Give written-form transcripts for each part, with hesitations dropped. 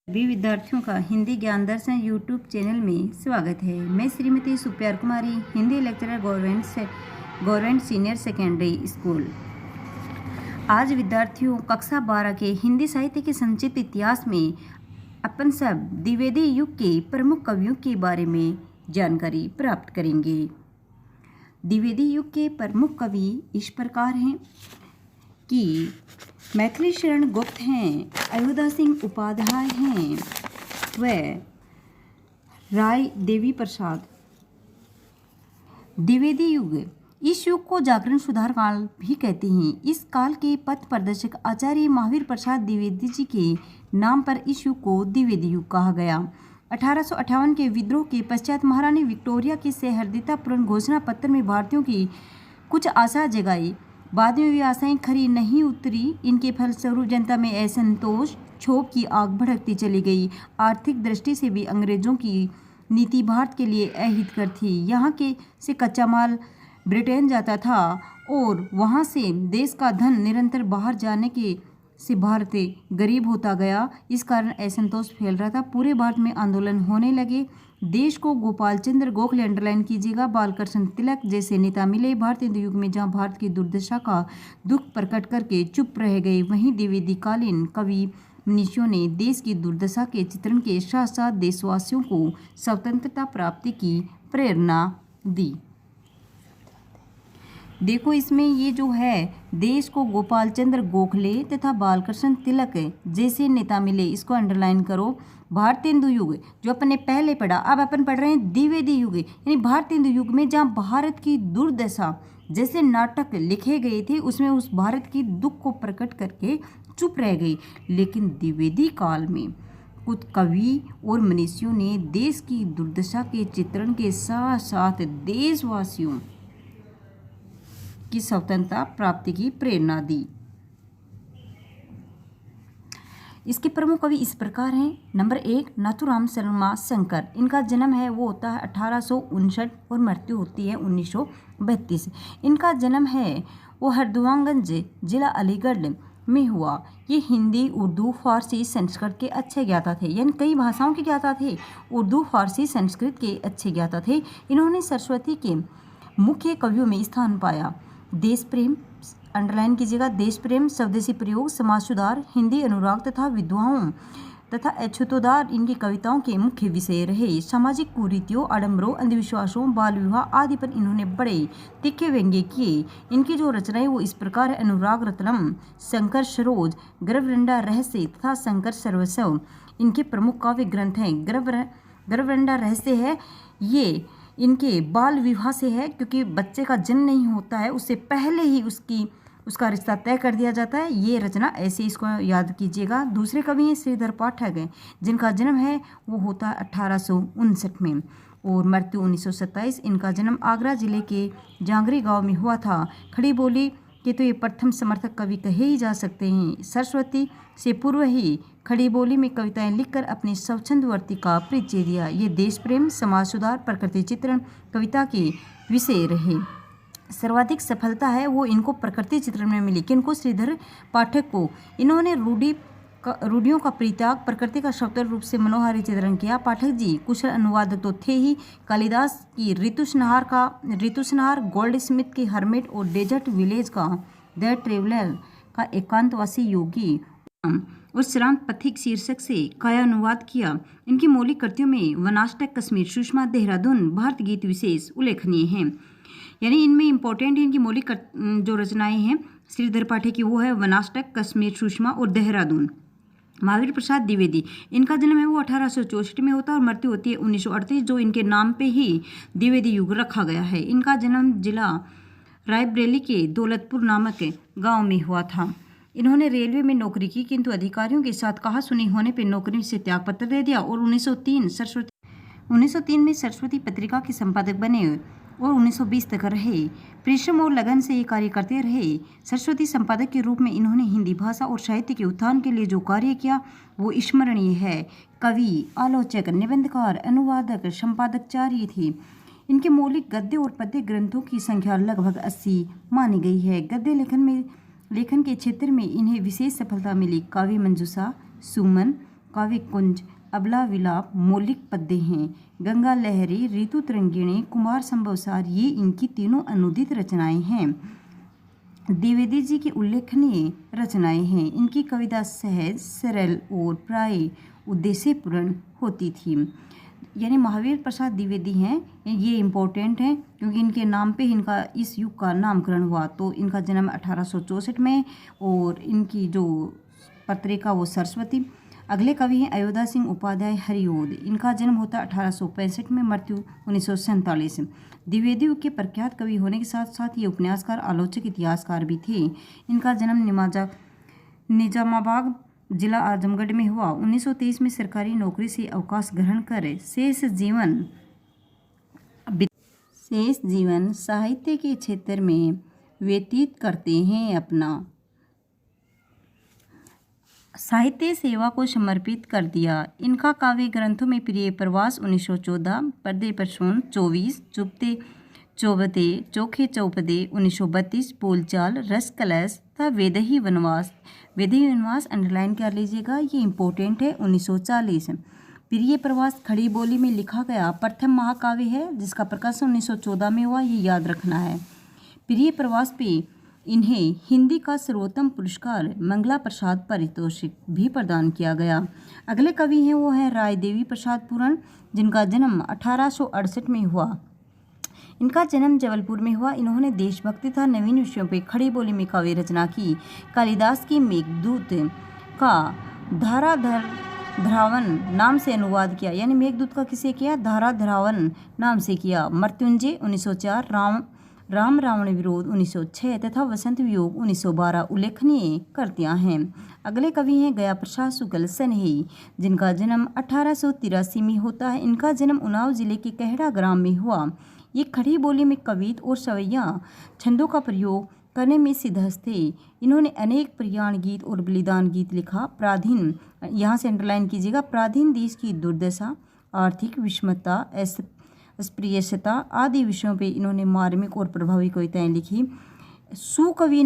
सभी विद्यार्थियों का हिंदी ज्ञान दर्शन यूट्यूब चैनल में स्वागत है। मैं Shrimati Supriya Kumari, Hindi lecturer government senior secondary school. आज विद्यार्थियों कक्षा 12 के हिंदी साहित्य के संक्षिप्त इतिहास में अपन सब द्विवेदी युग के प्रमुख कवियों के बारे में जानकारी प्राप्त करेंगे। द्विवेदी युग के प्रमुख कवि इस प्रकार हैं कि मैथिली शरण गुप्त हैं, अयोध्या सिंह उपाध्याय हैं, व राय देवी प्रसाद। द्विवेदी युग, इस युग को जागरण सुधार काल भी कहते हैं। इस काल के पथ प्रदर्शक आचार्य महावीर प्रसाद द्विवेदी जी के नाम पर इस युग को द्विवेदी युग कहा गया। 1858 के विद्रोह के पश्चात महारानी विक्टोरिया के सहृदयतापूर्ण घोषणा पत्र में भारतीयों की कुछ आशा जगाई। बाद में वे आशाएं खरी नहीं उतरी। इनके फलस्वरूप जनता में असंतोष, क्षोभ की आग भड़कती चली गई। आर्थिक दृष्टि से भी अंग्रेजों की नीति भारत के लिए अहितकर थी। यहाँ के से कच्चा माल ब्रिटेन जाता था और वहाँ से देश का धन निरंतर बाहर जाने के से भारत गरीब होता गया। इस कारण असंतोष फैल रहा था। पूरे भारत में आंदोलन होने लगे। देश को गोपाल चंद्र गोखले अंडरलाइन कीजिएगा, बालकृष्ण तिलक जैसे नेता मिले। भारतीय युग में जहां भारत की दुर्दशा का दुख प्रकट करके चुप रह गए, वहीं द्विवेदी कालीन कवि मनीषियों ने देश की दुर्दशा के चित्रण के साथ साथ देशवासियों को स्वतंत्रता प्राप्ति की प्रेरणा दी। देखो इसमें ये जो है, देश को गोपाल चंद्र गोखले तथा बालकृष्ण तिलक जैसे नेता मिले, इसको अंडरलाइन करो। भारतीय युग जो अपन ने पहले पढ़ा, अब अपन पढ़ रहे हैं द्विवेदी युग, यानी भारतीय युग में जहाँ भारत की दुर्दशा जैसे नाटक लिखे गए थे, उसमें उस भारत की दुख को प्रकट करके चुप रह गई। लेकिन द्विवेदी काल में कुछ कवि और मनीषियों ने देश की दुर्दशा के चित्रण के साथ साथ देशवासियों की स्वतंत्रता प्राप्ति की प्रेरणा दी। इसके प्रमुख कवि इस प्रकार हैं। नंबर 1, नाथूराम शर्मा शंकर। इनका जन्म है वो होता है 1859 और मृत्यु होती है 1932। इनका जन्म है वो हरदुआगंज जिला अलीगढ़ में हुआ। ये हिंदी, उर्दू, फारसी, संस्कृत के अच्छे ज्ञाता थे, यानी कई भाषाओं के ज्ञाता थे। उर्दू, फारसी, संस्कृत के अच्छे ज्ञाता थे। इन्होंने सरस्वती के मुख्य कवियों में स्थान पाया। देश प्रेम, अंडरलाइन कीजिएगा, देश प्रेम, स्वदेशी प्रयोग, समाज सुधार, हिंदी अनुराग तथा विद्वाओं तथा अछूतोद्धार इनकी कविताओं के मुख्य विषय रहे। सामाजिक कुरीतियों, आडंबरों, अंधविश्वासों, बाल विवाह आदि पर इन्होंने बड़े तीखे व्यंग्य किए। इनकी जो रचनाएं वो इस प्रकार है। अनुराग रत्नम, शंकर सरोज, गर्वरंडा रहस्य तथा शंकर सर्वस्व इनके प्रमुख काव्य ग्रंथ हैं। गर्वरंडा रहस्य है, ये इनके बाल विवाह से है, क्योंकि बच्चे का जन्म नहीं होता है उससे पहले ही उसका रिश्ता तय कर दिया जाता है। ये रचना ऐसे, इसको याद कीजिएगा। दूसरे कवि हैं श्रीधर पाठक हैं, जिनका जन्म है वो होता है 1859 में और मृत्यु 1927। इनका जन्म आगरा जिले के जांगरी गांव में हुआ था। खड़ी बोली के तो ये प्रथम समर्थक कवि कहे ही जा सकते हैं। सरस्वती से पूर्व ही खड़ी बोली में कविताएं लिखकर अपनी स्वच्छंदवर्ती का परिचय दिया। ये देश प्रेम, समाज सुधार, प्रकृति चित्रण कविता के विषय रहे। सर्वाधिक सफलता है वो इनको प्रकृति चित्रण में मिली। किनको? श्रीधर पाठक को। इन्होंने रूढ़ियों का परित्याग, प्रकृति का सत्वर रूप से मनोहारी चित्रण किया। पाठक जी कुशल अनुवादक तो थे ही। कालिदास की ऋतुसंहार, गोल्ड स्मिथ की हर्मिट और डेजर्ट विलेज का द ट्रेवलर का एकांतवासी योगी और श्रांत पथिक शीर्षक से काया अनुवाद किया। इनकी मौलिक कृतियों में वनाष्टक, कश्मीर, सुषमा, देहरादून, भारत गीत विशेष उल्लेखनीय हैं। यानी इनमें इंपॉर्टेंट इनकी मौलिक जो रचनाएं हैं श्रीधर पाठक की, वो है वनाष्टक, कश्मीर, सुषमा और देहरादून। महावीर प्रसाद द्विवेदी, इनका जन्म है वो 1864 में होता है और मृत्यु होती है 1938, जो इनके नाम पे ही द्विवेदी युग रखा गया है। इनका जन्म जिला रायबरेली के दौलतपुर नामक गाँव में हुआ था। इन्होंने रेलवे में नौकरी की, किंतु अधिकारियों के साथ कहा सुनी होने पर नौकरी से त्यागपत्र दे दिया और 1903 में सरस्वती पत्रिका के संपादक बने और 1920 तक रहे। परिश्रम और लगन से ये कार्य करते रहे। सरस्वती संपादक के रूप में इन्होंने हिंदी भाषा और साहित्य के उत्थान के लिए जो कार्य किया वो स्मरणीय है। कवि, आलोचक, निबंधकार, अनुवादक, संपादकचार्य थे। इनके मौलिक गद्य और पद्य ग्रंथों की संख्या लगभग 80 मानी गई है। गद्य लेखन के क्षेत्र में इन्हें विशेष सफलता मिली। काव्य मंजूषा, सुमन, काव्य कुंज, अबला विलाप, मौलिक पद्य हैं। गंगा लहरी, ऋतु तरंगिणी, कुमार संभवसार, ये इनकी तीनों अनुदित रचनाएं हैं। द्विवेदी जी की उल्लेखनीय रचनाएं हैं। इनकी कविता सहज, सरल और प्राय उद्देश्यपूर्ण होती थी। यानी महावीर प्रसाद द्विवेदी हैं, ये इम्पोर्टेंट हैं क्योंकि इनके नाम पे इनका इस युग का नामकरण हुआ। तो इनका जन्म 1864 में और इनकी जो पत्रिका वो सरस्वती। अगले कवि हैं अयोध्या सिंह उपाध्याय हरिओद। इनका जन्म होता है 1865 में, मृत्यु 1947। द्विवेदी के प्रख्यात कवि होने के साथ साथ ये उपन्यासकार, आलोचक, इतिहासकार भी थे। इनका जन्म निजामाबाद जिला आजमगढ़ में हुआ। 1923 में सरकारी नौकरी से अवकाश ग्रहण कर शेष जीवन साहित्य के क्षेत्र में व्यतीत करते हैं। अपना साहित्य सेवा को समर्पित कर दिया। इनका काव्य ग्रंथों में प्रिय प्रवास 1914, पर्दे पर सोन 24, चुपते चौबते चोखे चौपदे 1932, बोलचाल, रस कलश तथा वैदेही वनवास। वैदेही वनवास अंडरलाइन कर लीजिएगा, ये इम्पोर्टेंट है। 1940 प्रिय प्रवास खड़ी बोली में लिखा गया प्रथम महाकाव्य है जिसका प्रकाशन 1914 में हुआ, ये याद रखना है। प्रिय प्रवास पे इन्हें हिंदी का सर्वोत्तम पुरस्कार मंगला प्रसाद पारितोषिक भी प्रदान किया गया। अगले कवि हैं वो हैं राय देवी प्रसाद पुरन, जिनका जन्म 1868 में हुआ। इनका जन्म जबलपुर में हुआ। इन्होंने देशभक्ति तथा नवीन विषयों पर खड़ी बोली में काव्य रचना की। कालिदास की मेघदूत का धाराधरावन नाम से अनुवाद किया, यानी मेघदूत का किसे किया? धाराधरावन नाम से किया। मृत्युंजय 1904, राम रावण विरोध 1906 तथा वसंत वियोग 1912 उल्लेखनीय कृतियां हैं। अगले कवि हैं गया प्रसाद शुक्ल सनेही, जिनका जन्म 1883 में होता है। इनका जन्म उन्नाव जिले के कहड़ा ग्राम में हुआ। ये खड़ी बोली में कवित और सवैया छंदों का प्रयोग करने में सिद्धहस्त थे। इन्होंने अनेक प्रयाण गीत और बलिदान गीत लिखा। प्राधीन, यहाँ से अंडरलाइन कीजिएगा, प्राधीन देश की दुर्दशा, आर्थिक विषमता, अस्पृश्यता आदि विषयों पे इन्होंने मार्मिक और प्रभावी कविताएं लिखी। सुकवि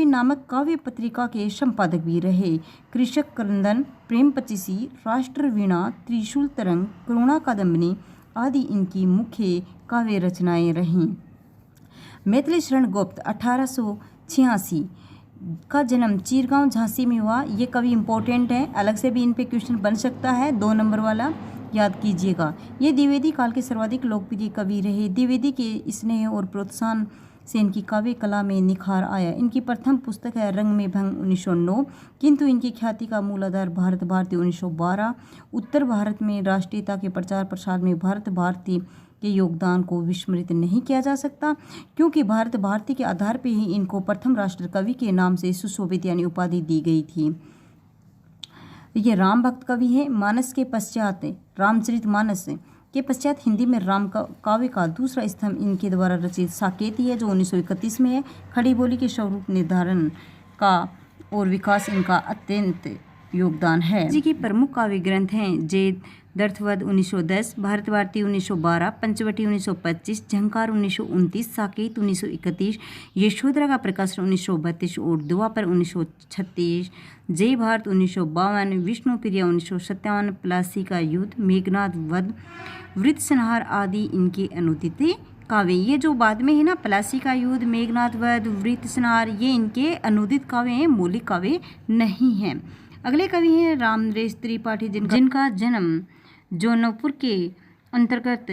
नामक काव्य पत्रिका के संपादक भी रहे। कृषक क्रंदन, प्रेम पचीसी, राष्ट्र वीणा, त्रिशूल तरंग, करुणा कादम्बिनी आदि इनकी मुख्य काव्य रचनाएं रहीं। मैथिली शरण गुप्त 1886 का जन्म चीरगांव झांसी में हुआ। ये कवि इम्पोर्टेंट है, अलग से भी इन पे क्वेश्चन बन सकता है, 2 नंबर वाला याद कीजिएगा। ये द्विवेदी काल के सर्वाधिक लोकप्रिय कवि रहे। द्विवेदी के स्नेह और प्रोत्साहन से इनकी काव्य कला में निखार आया। इनकी प्रथम पुस्तक है रंग में भंग 1909, किंतु इनकी ख्याति का मूल आधार भारत भारती 1912। उत्तर भारत में राष्ट्रीयता के प्रचार प्रसार में भारत भारती के योगदान को विस्मृत नहीं किया जा सकता, क्योंकि भारत भारती के आधार पर ही इनको प्रथम राष्ट्र कवि के नाम से सुशोभित यानी उपाधि दी गई थी। ये राम भक्त कवि हैं। मानस के पश्चात रामचरितमानस के पश्चात हिंदी में राम काव्य का दूसरा स्तंभ इनके द्वारा रचित साकेती है, जो 1931 में है। खड़ी बोली के स्वरूप निर्धारण का और विकास इनका अत्यंत योगदान है। जी की प्रमुख काव्य ग्रंथ हैं जय दर्थवध 1910, भारत भारती 1912, पंचवटी 1925, झंकार 1929, साकेत 1931, यशोधरा का प्रकाशन 1932 और द्वापर 1936, जय भारत 1952, विष्णु प्रिया 1957, प्लासी का युद्ध, मेघनाथ वध, वृत्त संहार आदि इनके अनुदित काव्य। ये जो बाद में है ना, प्लासी का युद्ध, मेघनाथ वध, वृत्त संहार, ये इनके अनुदित काव्य हैं, मौलिक काव्य नहीं हैं। अगले कवि हैं रामनरेश त्रिपाठी, जिनका जन्म जौनपुर के अंतर्गत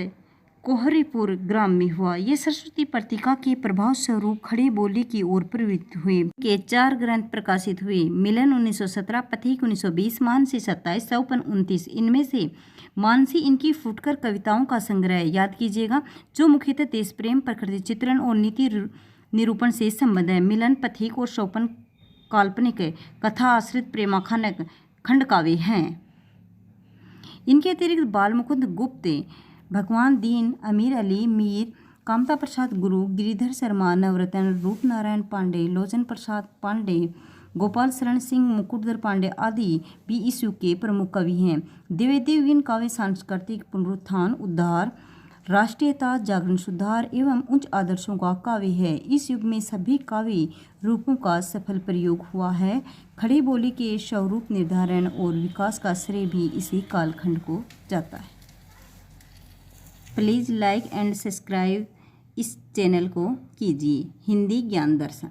कोहरीपुर ग्राम में हुआ। ये सरस्वती पत्रिका के प्रभाव स्वरूप खड़ी बोली की ओर प्रवृत्त हुए। के 4 ग्रंथ प्रकाशित हुए। मिलन 1917, पथिक 1920, मानसी 27, सौपन 29। इनमें से मानसी इनकी फुटकर कविताओं का संग्रह, याद कीजिएगा, जो मुख्यतः देश प्रेम, प्रकृति चित्रण और नीति निरूपण से संबंध है। मिलन, पथिक और सौपन काल्पनिक कथा आश्रित प्रेमाखानक खंड काव्य हैं। इनके अतिरिक्त बाल मुकुंद गुप्त, भगवान दीन, अमीर अली मीर, कामता प्रसाद गुरु, गिरिधर शर्मा, नवरत्न, रूप नारायण पांडे, लोचन प्रसाद पांडे, गोपाल शरण सिंह, मुकुटधर पांडे आदि भी इस युग के प्रमुख कवि हैं। द्विवेदी काव्य सांस्कृतिक पुनरुत्थान, उद्धार, राष्ट्रीयता, जागरण, सुधार एवं उच्च आदर्शों का काव्य है। इस युग में सभी काव्य रूपों का सफल प्रयोग हुआ है। खड़ी बोली के स्वरूप निर्धारण और विकास का श्रेय भी इसी कालखंड को जाता है। प्लीज़ लाइक एंड सब्सक्राइब इस चैनल को कीजिए। हिंदी ज्ञान दर्शन।